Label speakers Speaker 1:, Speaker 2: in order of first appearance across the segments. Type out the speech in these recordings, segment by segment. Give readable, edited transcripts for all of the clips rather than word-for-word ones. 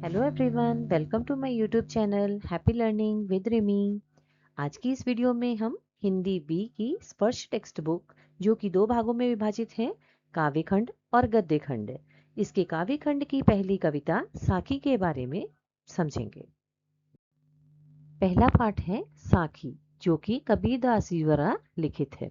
Speaker 1: Hello everyone, welcome to my YouTube channel happy learning with Rimi. आज की इस video में हम हिंदी बी की स्पर्श टेक्स्ट बुक जो कि 2 भागों में विभाजित है, काव्य खंड और गद्य खंड, इसके काव्य खंड की पहली कविता साखी के बारे में समझेंगे। पहला पाठ है साखी, जो कि कबीरदास जी द्वारा लिखित है।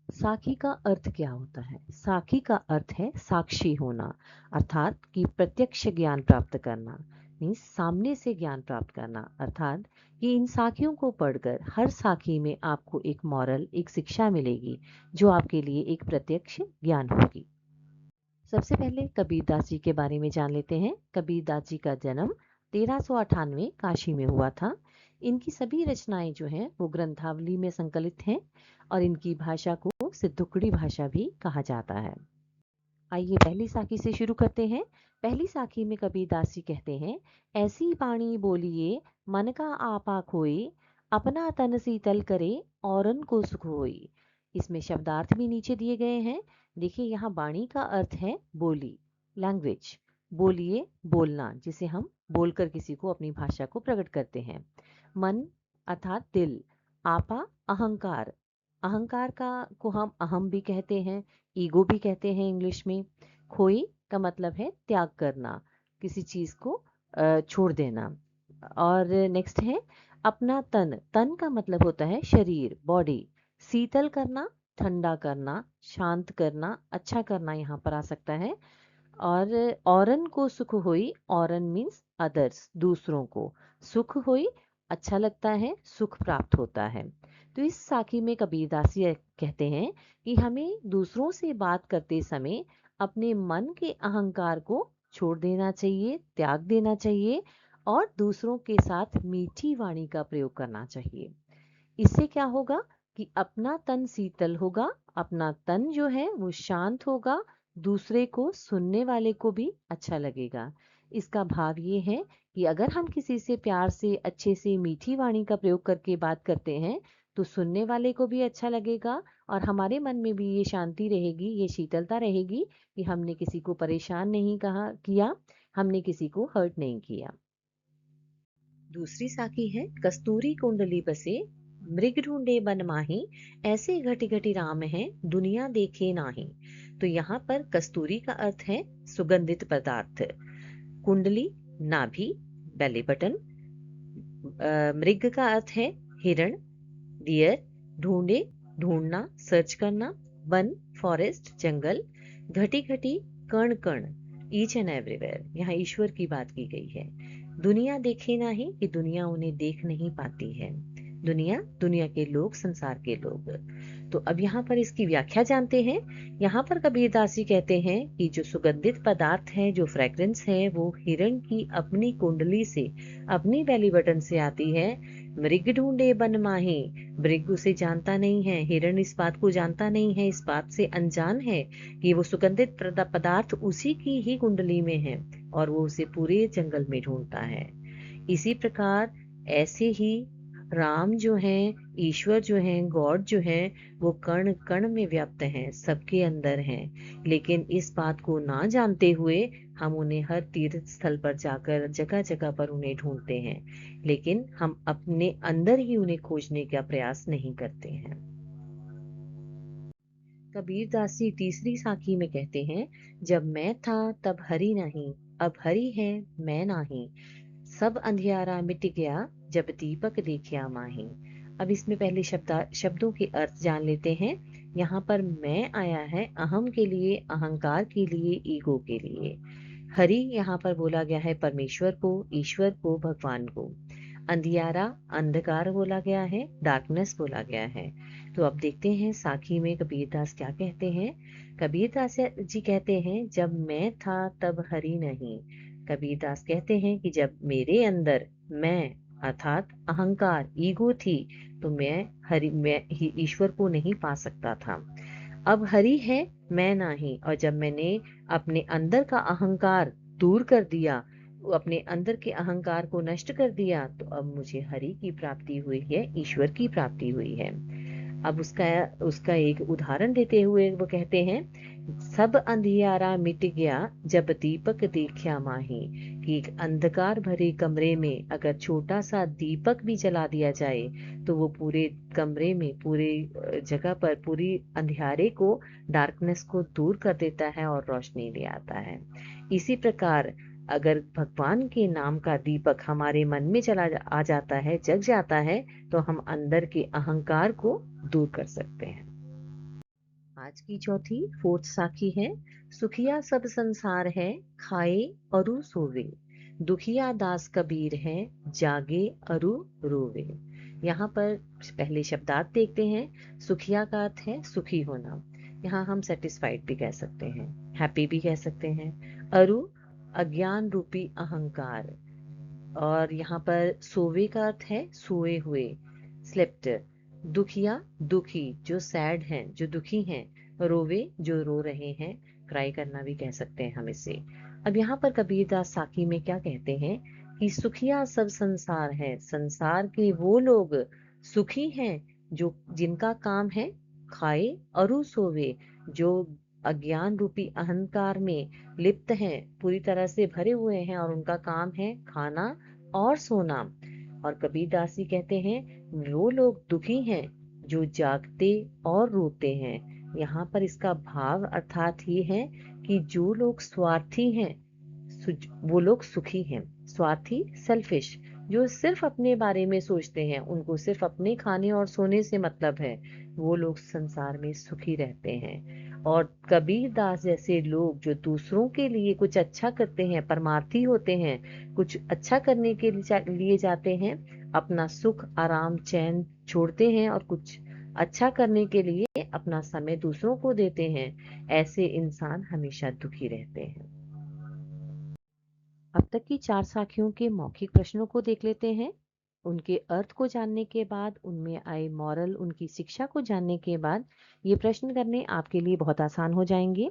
Speaker 1: साखी का अर्थ क्या होता है? साखी का अर्थ है साक्षी होना, अर्थात कि प्रत्यक्ष ज्ञान प्राप्त करना, मीन्स सामने से ज्ञान प्राप्त करना, अर्थात कि इन साखियों को पढ़कर हर साखी में आपको एक मॉरल, एक शिक्षा मिलेगी जो आपके लिए एक प्रत्यक्ष ज्ञान होगी। सबसे पहले कबीरदास जी के बारे में जान लेते हैं। कबीरदास जी का जन्म 1398 काशी में हुआ था। इनकी सभी रचनाएं जो हैं वो ग्रंथावली में संकलित हैं और इनकी भाषा को सिद्धुकड़ी भाषा भी कहा जाता है। आइए पहली साखी से शुरू करते हैं। पहली साखी में कबीरदास जी कहते हैं, ऐसी वाणी बोलिए मन का आपा खोए, अपना तन शीतल करे औरन को सुख होई। इसमें शब्दार्थ भी नीचे दिए गए हैं। देखिए, यहाँ वाणी का अर्थ है बोली, लैंग्वेज। बोलिए, बोलना, जिसे हम बोलकर किसी को अपनी भाषा को प्रकट करते हैं। मन अर्थात दिल, आपा अहंकार, अहंकार का को हम अहम भी कहते हैं, ईगो भी कहते हैं इंग्लिश में। खोई का मतलब है त्याग करना, किसी चीज को छोड़ देना। और नेक्स्ट है अपना तन, तन का मतलब होता है शरीर, बॉडी। शीतल करना, ठंडा करना, शांत करना, अच्छा करना यहाँ पर आ सकता है। और औरन को सुख होई, औरन मीन्स अदर्स, दूसरों को। सुख होई अच्छा लगता है, सुख प्राप्त होता है। तो इस साखी में कबीरदास जी कहते हैं कि हमें दूसरों से बात करते समय अपने मन के अहंकार को छोड़ देना चाहिए, त्याग देना चाहिए और दूसरों के साथ मीठी वाणी का प्रयोग करना चाहिए। इससे क्या होगा कि अपना तन शीतल होगा, अपना तन जो है वो शांत होगा, दूसरे को, सुनने वाले को भी अच्छा लगेगा। इसका भाव ये है कि अगर हम किसी से प्यार से, अच्छे से, मीठी वाणी का प्रयोग करके बात करते हैं तो सुनने वाले को भी अच्छा लगेगा और हमारे मन में भी ये शांति रहेगी, ये शीतलता रहेगी कि हमने किसी को परेशान नहीं किया, हमने किसी को हर्ट नहीं किया। दूसरी साखी है कस्तूरी कुंडली बसे मृग ढूंढे बन माही, ऐसे घटी घटी राम है दुनिया देखे नाही। तो यहाँ पर कस्तूरी का अर्थ है सुगंधित पदार्थ, कुंडली नाभि, बेली बटन, मृग का अर्थ है हिरण, डियर, ढूंढे ढूंढना, सर्च करना, वन फॉरेस्ट जंगल, घटी घटी कण कण, ईच एंड एवरीवेयर, यहाँ ईश्वर की बात की गई है। दुनिया देखे नहीं कि दुनिया उन्हें देख नहीं पाती है, दुनिया, दुनिया के लोग, संसार के लोग। तो अब यहाँ पर इसकी व्याख्या जानते हैं। यहाँ पर कबीरदास जी कहते हैं कि जो सुगंधित पदार्थ है, जो फ्रेग्रेंस है, वो हिरण की अपनी कुंडली से, अपनी बेली बटन से आती है। मृग ढूंढे बन माही, मृग उसे जानता नहीं है, हिरण इस बात को जानता नहीं है, इस बात से अनजान है कि वो सुगंधित पदार्थ उसी की ही कुंडली में है और वो उसे पूरे जंगल में ढूंढता है। इसी प्रकार ऐसे ही राम जो हैं, ईश्वर जो हैं, गॉड जो हैं, वो कण कण में व्याप्त हैं, सबके अंदर हैं। लेकिन इस बात को ना जानते हुए हम उन्हें हर तीर्थ स्थल पर जाकर, जगह जगह पर उन्हें ढूंढते हैं, लेकिन हम अपने अंदर ही उन्हें खोजने का प्रयास नहीं करते हैं। कबीरदास जी तीसरी साखी में कहते हैं, जब मैं था तब हरि नहीं, अब हरि है मैं नाही, सब अंधियारा मिट गया जब दीपक देखिया माही। अब इसमें पहले शब्दों के अर्थ जान लेते हैं। यहाँ पर मैं आया है अहम के लिए, अहंकार के लिए, ईगो के लिए। हरि यहाँ पर बोला गया है परमेश्वर को, ईश्वर को, भगवान को। अंधियारा, अंधकार बोला गया है, डार्कनेस बोला गया है। तो अब देखते हैं साखी में कबीरदास क्या कहते हैं। कबीरदास जी कहते हैं, जब मैं था तब हरि नहीं। कबीरदास कहते हैं कि जब मेरे अंदर मैं अर्थात अहंकार, ईगो थी, तो मैं ईश्वर को नहीं पा सकता था। अब हरि है मैं नहीं, और जब मैंने अपने अंदर का अहंकार दूर कर दिया, अपने अंदर के अहंकार को नष्ट कर दिया, तो अब मुझे हरि की प्राप्ति हुई है, ईश्वर की प्राप्ति हुई है। अब उसका एक उदाहरण देते हुए वो कहते हैं सब अंधियारा मिट गया जब दीपक देखा माही, कि एक अंधकार भरे कमरे में अगर छोटा सा दीपक भी जला दिया जाए तो वो पूरे कमरे में, पूरे जगह पर, पूरी अंधियारे को, डार्कनेस को दूर कर देता है और रोशनी ले आता है। इसी प्रकार अगर भगवान के नाम का दीपक हमारे मन में आ जाता है, जग जाता है, तो हम अंदर के अहंकार को दूर कर सकते हैं। आज की चौथी फोर्थ साखी है, सुखिया सब संसार है, खाए अरु सोवे, दुखिया दास कबीर है, जागे अरु रोवे। यहाँ पर पहले शब्दार्थ देखते हैं। सुखिया का अर्थ है सुखी होना, यहाँ हम सेटिस्फाइड भी कह सकते हैं, हैप्पी भी कह सकते हैं। अरु अज्ञान रूपी अहंकार, और यहाँ पर सोवे का अर्थ है सोए हुए, स्लेप्ट। दुखिया दुखी, जो सैड हैं, जो दुखी हैं। रोवे, जो रो रहे हैं, क्राई करना भी कह सकते हैं हम इसे। अब यहाँ पर कबीरदास साखी में क्या कहते हैं कि सुखिया सब संसार है, संसार के वो लोग सुखी हैं जो जिनका काम है खाए अरु सोवे, जो अज्ञान रूपी अहंकार में लिप्त हैं, पूरी तरह से भरे हुए हैं, और उनका काम है खाना और सोना। और कबीरदास जी कहते हैं वो लोग दुखी हैं जो जागते और रोते हैं। यहाँ पर इसका भाव अर्थात ये है कि जो लोग स्वार्थी हैं वो लोग सुखी हैं। स्वार्थी, सेल्फिश, जो सिर्फ अपने बारे में सोचते हैं, उनको सिर्फ अपने खाने और सोने से मतलब है, वो लोग संसार में सुखी रहते हैं। और कबीरदास जैसे लोग जो दूसरों के लिए कुछ अच्छा करते हैं, परमार्थी होते हैं, कुछ अच्छा करने के लिए जाते हैं, अपना सुख आराम चैन छोड़ते हैं और कुछ अच्छा करने के लिए अपना समय दूसरों को देते हैं, ऐसे इंसान हमेशा दुखी रहते हैं। अब तक की 4 साखियों के मौखिक प्रश्नों को देख लेते हैं। उनके अर्थ को जानने के बाद, उनमें आए मॉरल, उनकी शिक्षा को जानने के बाद ये प्रश्न करने आपके लिए बहुत आसान हो जाएंगे।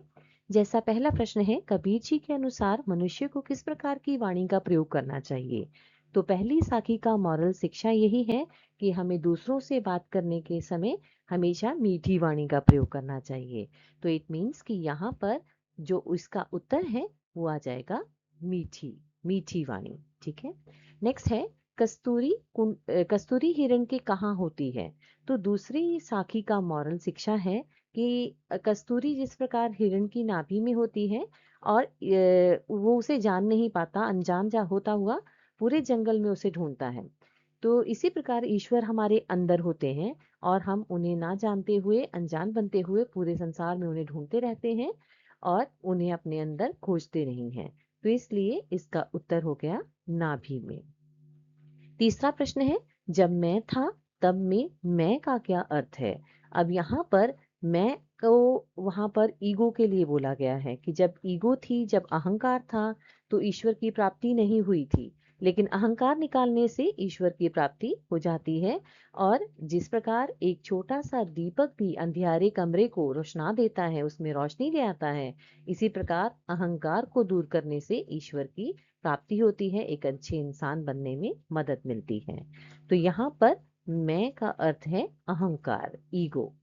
Speaker 1: जैसा पहला प्रश्न है, कबीर जी के अनुसार मनुष्य को किस प्रकार की वाणी का प्रयोग करना चाहिए? तो पहली साखी का मॉरल शिक्षा यही है कि हमें दूसरों से बात करने के समय हमेशा मीठी वाणी का प्रयोग करना चाहिए। तो इट मीन्स कि यहाँ पर जो उसका उत्तर है वो आ जाएगा मीठी, मीठी वाणी। ठीक है। नेक्स्ट है, कस्तूरी हिरण के कहाँ होती है? तो दूसरी साखी का मॉरल शिक्षा है कि कस्तूरी जिस प्रकार हिरण की नाभि में होती है और वो उसे जान नहीं पाता, अनजान जा होता हुआ पूरे जंगल में उसे ढूंढता है, तो इसी प्रकार ईश्वर हमारे अंदर होते हैं और हम उन्हें ना जानते हुए, अनजान बनते हुए पूरे संसार में उन्हें ढूंढते रहते हैं और उन्हें अपने अंदर खोजते नहीं हैं। तो इसलिए इसका उत्तर हो गया नाभि में। तीसरा प्रश्न है, जब मैं था तब में मैं का क्या अर्थ है? अब यहाँ पर मैं को वहां पर ईगो के लिए बोला गया है कि जब ईगो थी, जब अहंकार था, तो ईश्वर की प्राप्ति नहीं हुई थी, लेकिन अहंकार निकालने से ईश्वर की प्राप्ति हो जाती है। और जिस प्रकार एक छोटा सा दीपक भी अंधियारे कमरे को रोशना देता है, उसमें रोशनी ले आता है, इसी प्रकार अहंकार को दूर करने से ईश्वर की प्राप्ति होती है, एक अच्छे इंसान बनने में मदद मिलती है। तो यहाँ पर मैं का अर्थ है अहंकार, ईगो।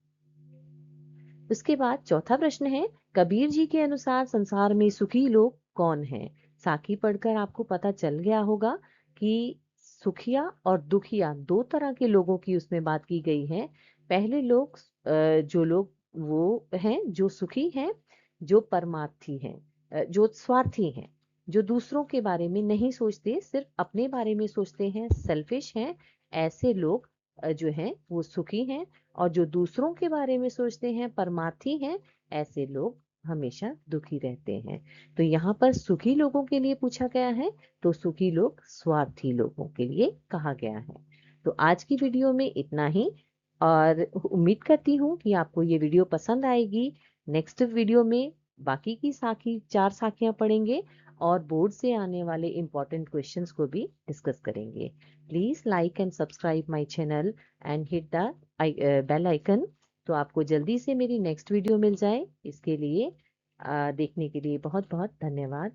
Speaker 1: उसके बाद चौथा प्रश्न है, कबीर जी के अनुसार संसार में सुखी लोग कौन हैं? साखी पढ़कर आपको पता चल गया होगा कि सुखिया और दुखिया दो तरह के लोगों की उसमें बात की गई है। पहले लोग, जो लोग वो हैं जो सुखी हैं, जो परमार्थी हैं, जो स्वार्थी हैं, जो दूसरों के बारे में नहीं सोचते, सिर्फ अपने बारे में सोचते हैं, सेल्फिश हैं, ऐसे लोग जो हैं वो सुखी हैं। और जो दूसरों के बारे में सोचते हैं, परमार्थी हैं, ऐसे लोग हमेशा दुखी रहते हैं। तो यहाँ पर सुखी लोगों के लिए पूछा गया है, तो सुखी लोग स्वार्थी लोगों के लिए कहा गया है। तो आज की वीडियो में इतना ही, और उम्मीद करती हूँ कि आपको ये वीडियो पसंद आएगी। नेक्स्ट वीडियो में बाकी की साखी 4 साखियां पढ़ेंगे और बोर्ड से आने वाले इम्पोर्टेंट क्वेश्चंस को भी डिस्कस करेंगे। Please like and subscribe my channel and hit the bell icon, तो आपको जल्दी से मेरी नेक्स्ट वीडियो मिल जाए। इसके लिए देखने के लिए बहुत बहुत धन्यवाद।